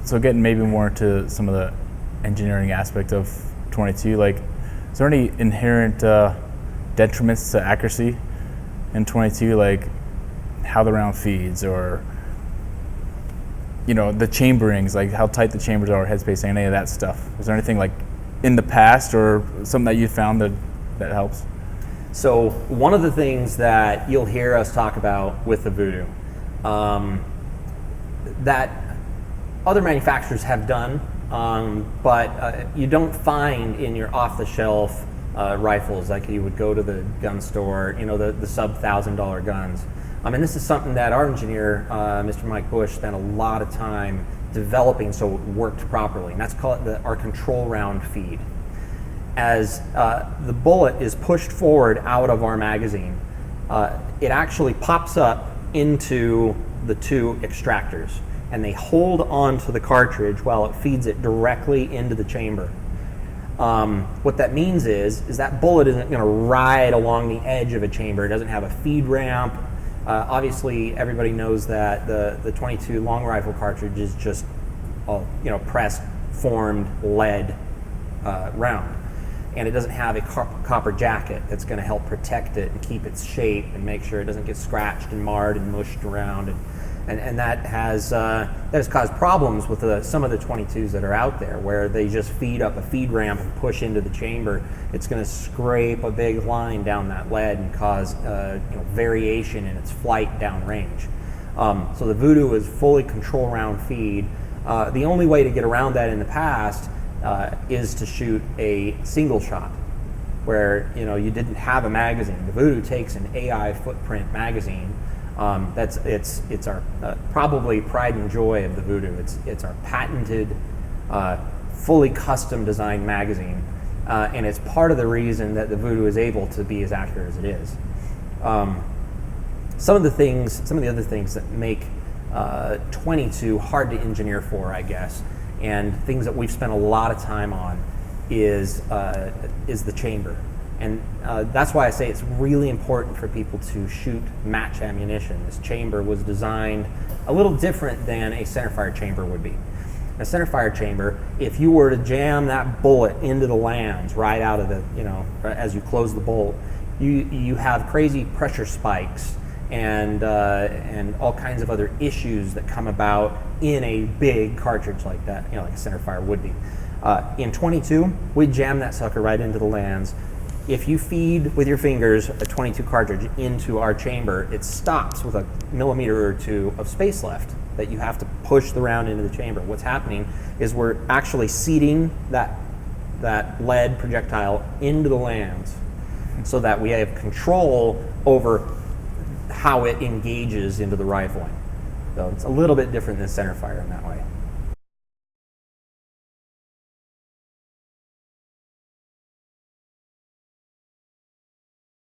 So getting maybe more into some of the engineering aspect of 22, like, is there any inherent detriments to accuracy in 22, like how the round feeds, or the chamberings, like how tight the chambers are, headspace, any of that stuff? Is there anything like in the past or something that you found that helps? So one of the things that you'll hear us talk about with the Vudoo that other manufacturers have done, but you don't find in your off-the-shelf rifles, like you would go to the gun store, the sub $1,000 guns. And this is something that our engineer, Mr. Mike Bush, spent a lot of time developing so it worked properly, and that's called our control round feed. As the bullet is pushed forward out of our magazine, it actually pops up into the two extractors, and they hold on to the cartridge while it feeds it directly into the chamber. What that means is that bullet isn't going to ride along the edge of a chamber. It doesn't have a feed ramp. Obviously, everybody knows that the 22 long rifle cartridge is just pressed, formed lead round, and it doesn't have a copper jacket that's going to help protect it and keep its shape and make sure it doesn't get scratched and marred and mushed around. And that has caused problems with some of the 22s that are out there, where they just feed up a feed ramp and push into the chamber. It's going to scrape a big line down that lead and cause variation in its flight downrange. So the Vudoo is fully control round feed. The only way to get around that in the past is to shoot a single shot, where you didn't have a magazine. The Vudoo takes an AI footprint magazine. It's our probably pride and joy of the Vudoo. It's our patented, fully custom designed magazine, and it's part of the reason that the Vudoo is able to be as accurate as it is. Some of the other things that make 22 hard to engineer for, I guess, and things that we've spent a lot of time on is the chamber. And that's why I say it's really important for people to shoot match ammunition. This chamber was designed a little different than a centerfire chamber would be. A centerfire chamber, if you were to jam that bullet into the lands right out of the, as you close the bolt, you have crazy pressure spikes and all kinds of other issues that come about in a big cartridge like that, like a centerfire would be. In 22, we jam that sucker right into the lands. If you feed with your fingers a 22 cartridge into our chamber, it stops with a millimeter or two of space left that you have to push the round into the chamber. What's happening is we're actually seeding that lead projectile into the lands so that we have control over how it engages into the rifling. So it's a little bit different than centerfire in that way.